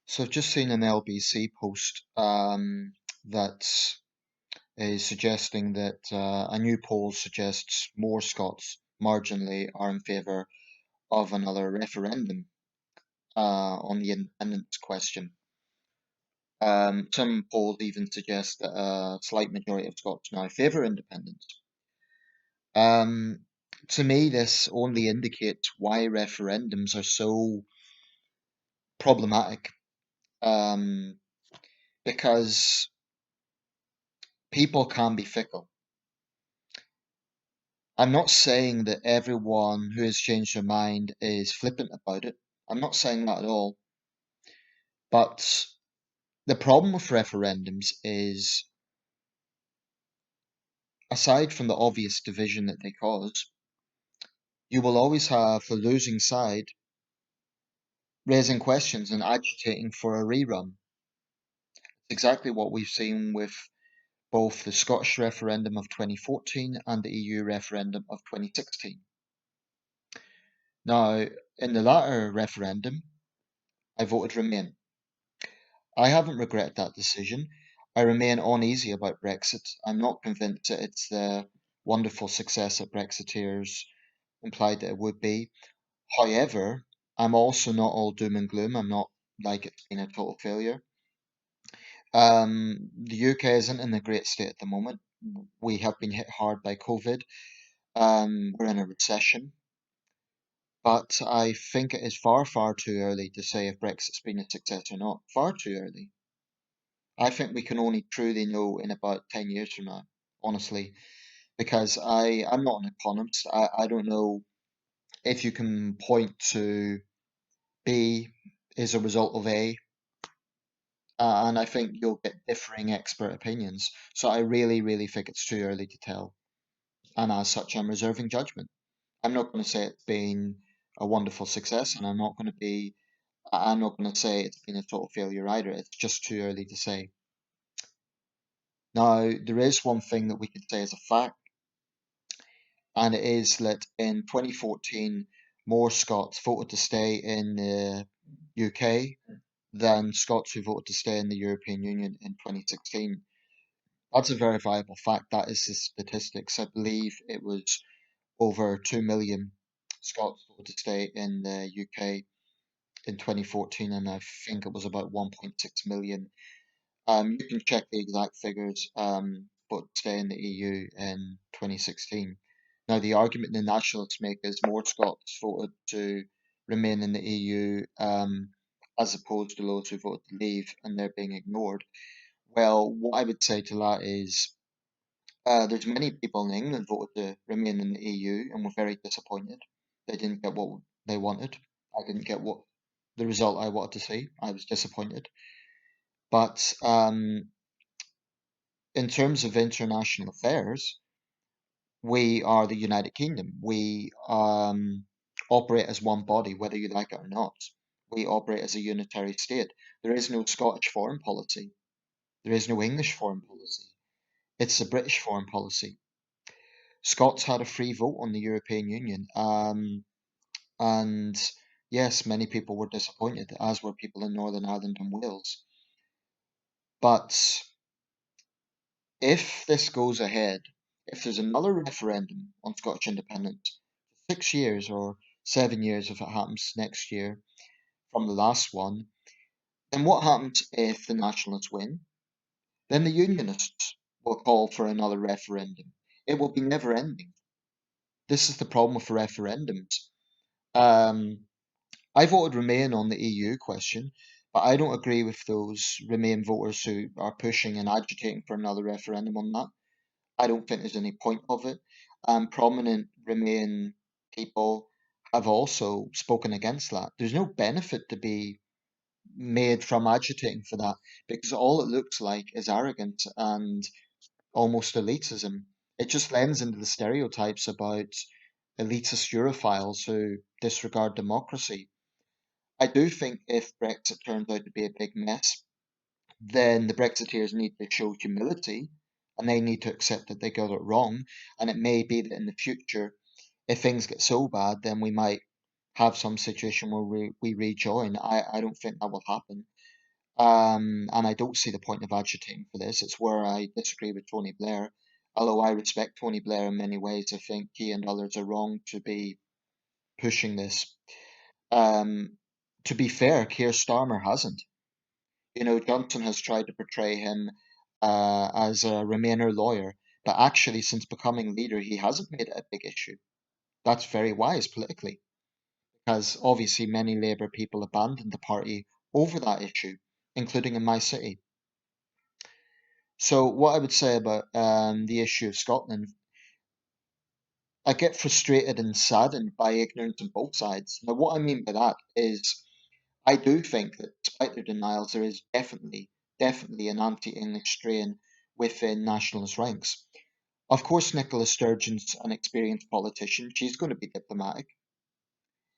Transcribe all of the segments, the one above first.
So I've just seen an LBC post that is suggesting that a new poll suggests more Scots marginally are in favour of another referendum on the independence question. Some polls even suggest that a slight majority of Scots now favour independence. Um, to me, this only indicates why referendums are so problematic because people can be fickle. I'm not saying that everyone who has changed their mind is flippant about it. I'm not saying that at all. But the problem with referendums is, aside from the obvious division that they cause, you will always have the losing side raising questions and agitating for a rerun. Exactly what we've seen with both the Scottish referendum of 2014 and the EU referendum of 2016. Now, in the latter referendum, I voted Remain. I haven't regretted that decision. I remain uneasy about Brexit. I'm not convinced that it's the wonderful success that Brexiteers implied that it would be. However, I'm also not all doom and gloom. I'm not like it's been a total failure. The UK isn't in a great state at the moment. We have been hit hard by COVID. We're in a recession. But I think it is far, far too early to say if Brexit's been a success or not. Far too early. I think we can only truly know in about 10 years from now, honestly, because I'm not an economist. I don't know if you can point to B is a result of A, and I think you'll get differing expert opinions. So I really, really think it's too early to tell. And as such, I'm reserving judgment. I'm not going to say it's been a wonderful success, and I'm not going to say it's been a total failure either. It's just too early to say. Now, there is one thing that we could say as a fact, and it is that in 2014, more Scots voted to stay in the UK than Scots who voted to stay in the European Union in 2016. That's a very viable fact. That is the statistics. I believe it was over 2 million Scots voted to stay in the UK in 2014, and I think it was about 1.6 million. You can check the exact figures, but stay in the EU in 2016. Now, the argument the nationalists make is more Scots voted to remain in the EU, as opposed to those who voted to leave, and they're being ignored. Well, what I would say to that is, there's many people in England voted to remain in the EU and were very disappointed. They didn't get what they wanted. I didn't get what the result I wanted to see. I was disappointed. But in terms of international affairs, we are the United Kingdom. We operate as one body, whether you like it or not. We operate as a unitary state. There is no Scottish foreign policy. There is no English foreign policy. It's a British foreign policy. Scots had a free vote on the European Union. And yes, many people were disappointed, as were people in Northern Ireland and Wales. But if this goes ahead, if there's another referendum on Scottish independence, 6 years or 7 years if it happens next year from the last one, then what happens if the Nationalists win? Then the Unionists will call for another referendum. It will be never ending. This is the problem with referendums. Um, I voted Remain on the EU question, but I don't agree with those Remain voters who are pushing and agitating for another referendum on that. I don't think there's any point of it. Prominent Remain people have also spoken against that. There's no benefit to be made from agitating for that because all it looks like is arrogance and almost elitism. It just lends into the stereotypes about elitist Europhiles who disregard democracy. I do think if Brexit turns out to be a big mess, then the Brexiteers need to show humility and they need to accept that they got it wrong. And it may be that in the future, if things get so bad, then we might have some situation where we rejoin. I don't think that will happen. And I don't see the point of agitating for this. It's where I disagree with Tony Blair. Although I respect Tony Blair in many ways, I think he and others are wrong to be pushing this. Um, to be fair, Keir Starmer hasn't. You know, Johnson has tried to portray him as a Remainer lawyer, but actually, since becoming leader, he hasn't made it a big issue. That's very wise politically, because obviously many Labour people abandoned the party over that issue, including in my city. So, what I would say about the issue of Scotland, I get frustrated and saddened by ignorance on both sides. Now, what I mean by that is I do think that despite their denials, there is definitely an anti-English strain within nationalist ranks. Of course, Nicola Sturgeon's an experienced politician. She's going to be diplomatic.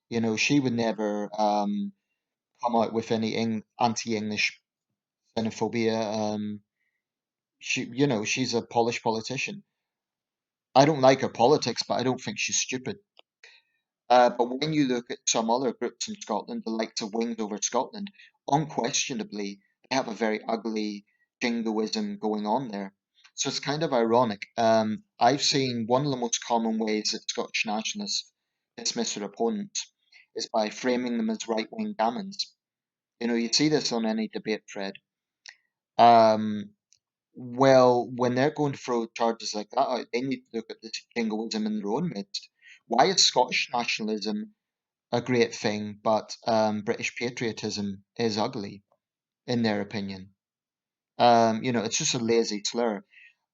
You know, she would never come out with any anti-English xenophobia. She's a polished politician. I don't like her politics, but I don't think she's stupid. But when you look at some other groups in Scotland, the likes of Wings Over Scotland, unquestionably, they have a very ugly jingoism going on there. So it's kind of ironic. I've seen one of the most common ways that Scottish nationalists dismiss their opponents is by framing them as right-wing gammons. You know, you see this on any debate thread. Um, well, when they're going to throw charges like that out, they need to look at the jingoism in their own midst. Why is Scottish nationalism a great thing, but British patriotism is ugly, in their opinion? It's just a lazy slur.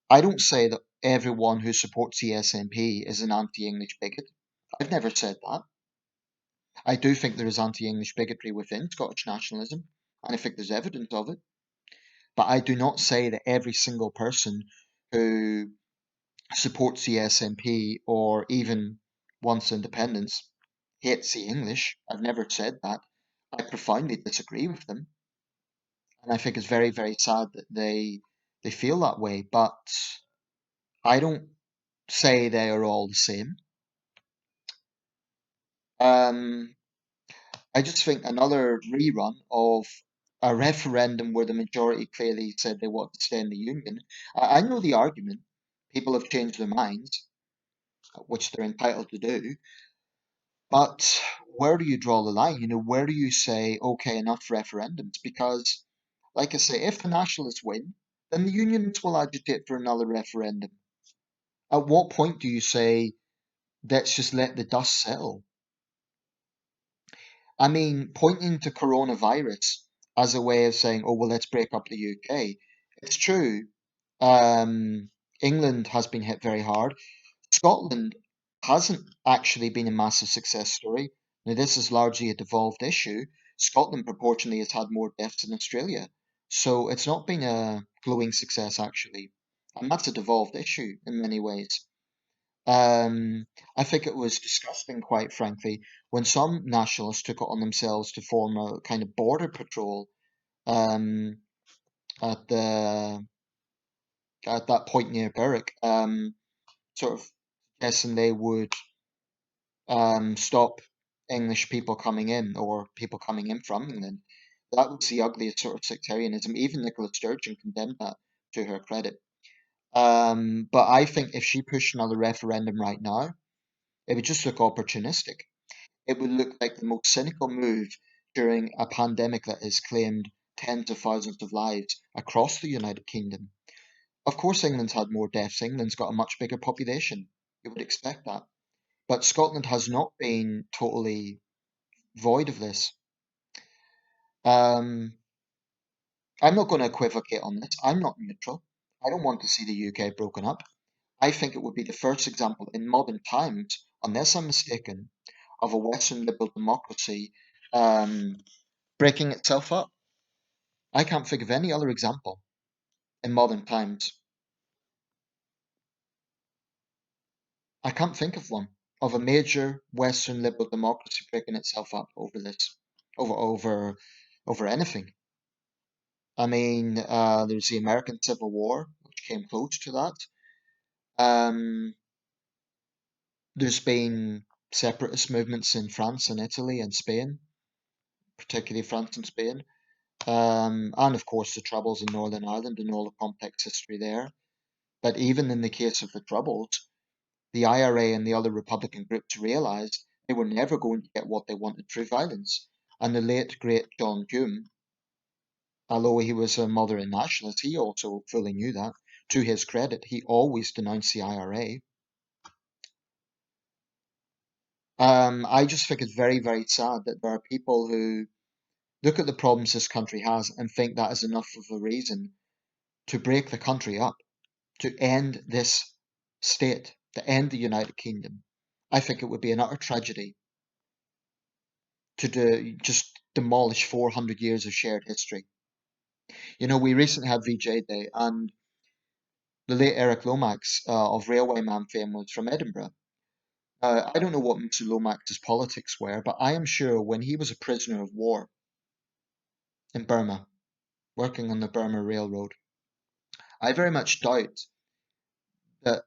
I don't say that everyone who supports the SNP is an anti-English bigot. I've never said that. I do think there is anti-English bigotry within Scottish nationalism, and I think there's evidence of it. But I do not say that every single person who supports the SNP or even wants independence hates the English. I've never said that. I profoundly disagree with them, and I think it's very, very sad that they feel that way. But I don't say they are all the same. Um, I just think another rerun of a referendum where the majority clearly said they want to stay in the union. I know the argument. People have changed their minds, which they're entitled to do. But where do you draw the line? You know, where do you say, okay, enough referendums? Because, like I say, if the nationalists win, then the unionists will agitate for another referendum. At what point do you say, let's just let the dust settle? I mean, pointing to coronavirus as a way of saying, oh, well, let's break up the UK. It's true. Um, England has been hit very hard. Scotland hasn't actually been a massive success story. Now, this is largely a devolved issue. Scotland proportionally has had more deaths than Australia. So it's not been a glowing success, actually. And that's a devolved issue in many ways. I think it was disgusting, quite frankly, when some nationalists took it on themselves to form a kind of border patrol um, at the at that point near Berwick, sort of guessing they would stop English people coming in or people coming in from England. That was the ugliest sort of sectarianism. Even Nicola Sturgeon condemned that to her credit. But I think if she pushed another referendum right now, it would just look opportunistic. It would look like the most cynical move during a pandemic that has claimed tens of thousands of lives across the United Kingdom. Of course, England's had more deaths. England's got a much bigger population. You would expect that. But Scotland has not been totally void of this. Um, I'm not going to equivocate on this. I'm not neutral. I don't want to see the UK broken up. I think it would be the first example in modern times, unless I'm mistaken, of a Western liberal democracy um, breaking itself up. I can't think of any other example in modern times. I can't think of one of a major Western liberal democracy breaking itself up over this, over anything. I mean, there's the American Civil War, which came close to that. Um, there's been separatist movements in France and Italy and Spain, particularly France and Spain. and of course the Troubles in Northern Ireland and all the complex history there. But even in the case of the Troubles, the IRA and the other Republican groups realised they were never going to get what they wanted through violence. And the late, great John Hume, although he was a moderate nationalist, he also fully knew that. To his credit, he always denounced the IRA. I just think it's very, very sad that there are people who look at the problems this country has and think that is enough of a reason to break the country up, to end this state, to end the United Kingdom. I think it would be an utter tragedy to just demolish 400 years of shared history. You know, we recently had VJ Day, and the late Eric Lomax of Railwayman fame was from Edinburgh. I don't know what Mr. Lomax's politics were, but I am sure when he was a prisoner of war in Burma, working on the Burma Railroad, I very much doubt that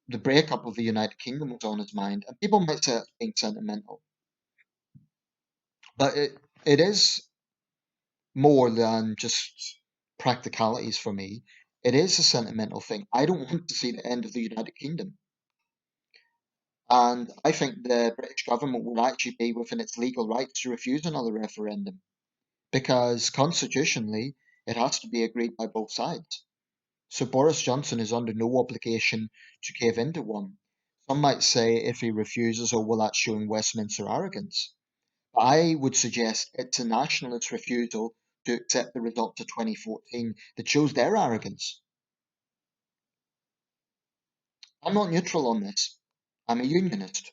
the breakup of the United Kingdom was on his mind. And people might say it's being sentimental, but it is more than just practicalities for me. It is a sentimental thing. I don't want to see the end of the United Kingdom. And I think the British government will actually be within its legal rights to refuse another referendum because constitutionally it has to be agreed by both sides. So Boris Johnson is under no obligation to give in to one. Some might say if he refuses, oh, well, that's showing Westminster arrogance. I would suggest it's a nationalist refusal to accept the results of 2014 that shows their arrogance. I'm not neutral on this. I'm a unionist,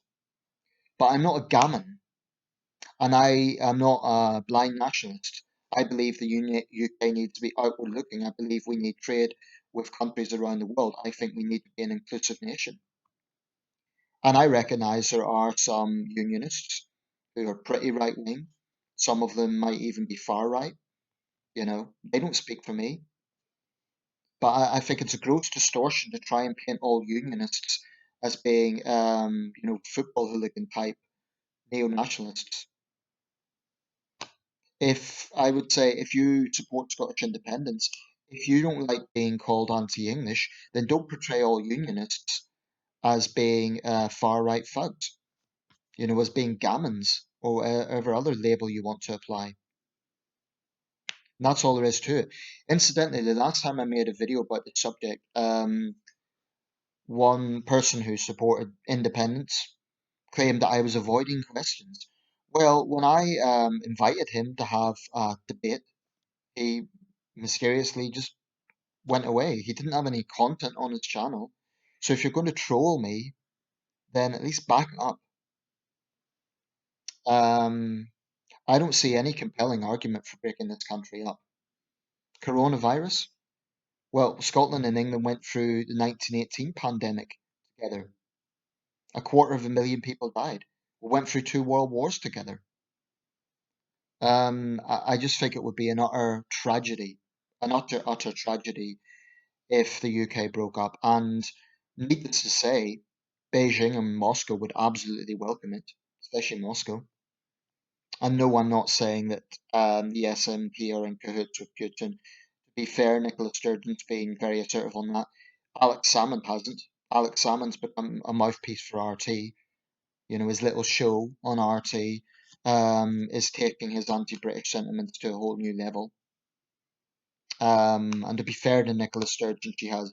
but I'm not a gammon, and I am not a blind nationalist. I believe the UK needs to be outward looking. I believe we need trade with countries around the world. I think we need to be an inclusive nation. And I recognise there are some unionists who are pretty right wing. Some of them might even be far right. You know, they don't speak for me. But I think it's a gross distortion to try and paint all unionists as being, football hooligan type neo-nationalists. If I would say if you support Scottish independence, if you don't like being called anti-English, then don't portray all unionists as being far right thugs, as being gammons or whatever other label you want to apply. And that's all there is to it. Incidentally, the last time I made a video about the subject, one person who supported independence claimed that I was avoiding questions. Well, when I invited him to have a debate, he mysteriously just went away. He didn't have any content on his channel. So if you're going to troll me, then at least back up. Um, I don't see any compelling argument for breaking this country up. Coronavirus? Well, Scotland and England went through the 1918 pandemic together. 250,000 people died. We went through two world wars together. I just think it would be an utter tragedy, an utter, utter tragedy if the UK broke up. And needless to say, Beijing and Moscow would absolutely welcome it, especially Moscow. And no, I'm not saying that the SNP are in cahoots with Putin. To be fair, Nicola Sturgeon's been very assertive on that. Alex Salmond hasn't. Alex Salmond's become a mouthpiece for RT. His little show on RT is taking his anti-British sentiments to a whole new level. And to be fair to Nicola Sturgeon, she has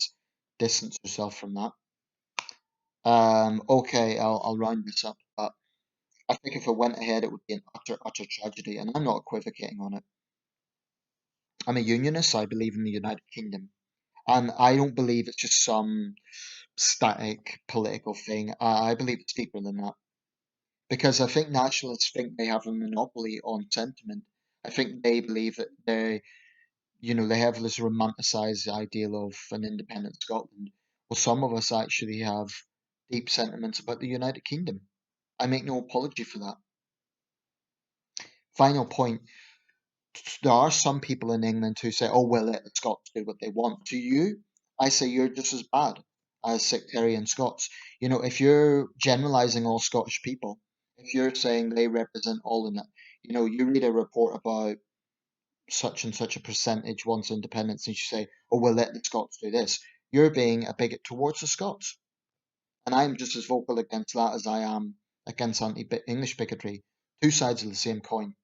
distanced herself from that. Okay, I'll round this up, but I think if it went ahead, it would be an utter, utter tragedy, and I'm not equivocating on it. I'm a unionist. I believe in the United Kingdom, and I don't believe it's just some static political thing. I believe it's deeper than that. Because I think nationalists think they have a monopoly on sentiment. I think they believe that they have this romanticized ideal of an independent Scotland. Well, some of us actually have deep sentiments about the United Kingdom. I make no apology for that. Final point. There are some people in England who say, oh, well, let the Scots do what they want. To you, I say you're just as bad as sectarian Scots. If you're generalizing all Scottish people, if you're saying they represent all in it, You read a report about such and such a percentage wants independence, and you say, "Oh, we'll let the Scots do this." You're being a bigot towards the Scots, and I'm just as vocal against that as I am against anti-English bigotry. Two sides of the same coin.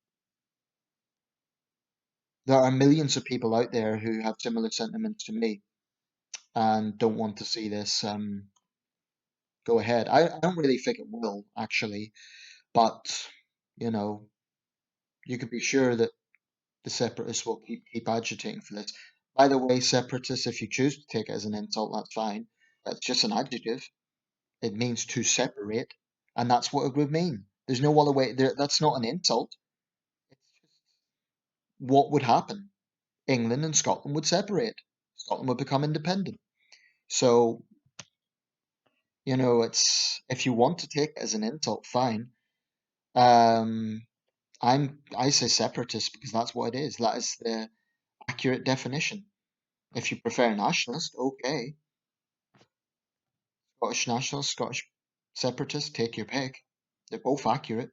There are millions of people out there who have similar sentiments to me and don't want to see this go ahead. I don't really think it will, actually, but you know, you could be sure that the separatists will keep agitating for this. By the way, separatists, if you choose to take it as an insult, that's fine. That's just an adjective. It means to separate, and that's what it would mean. There's no other way. That's not an insult. It's just what would happen. England and Scotland would separate. Scotland would become independent. So, it's if you want to take it as an insult, fine. Um, I say separatist because that's what it is. That is the accurate definition. If you prefer nationalist, okay. Scottish nationalist, Scottish separatist, take your pick. They're both accurate.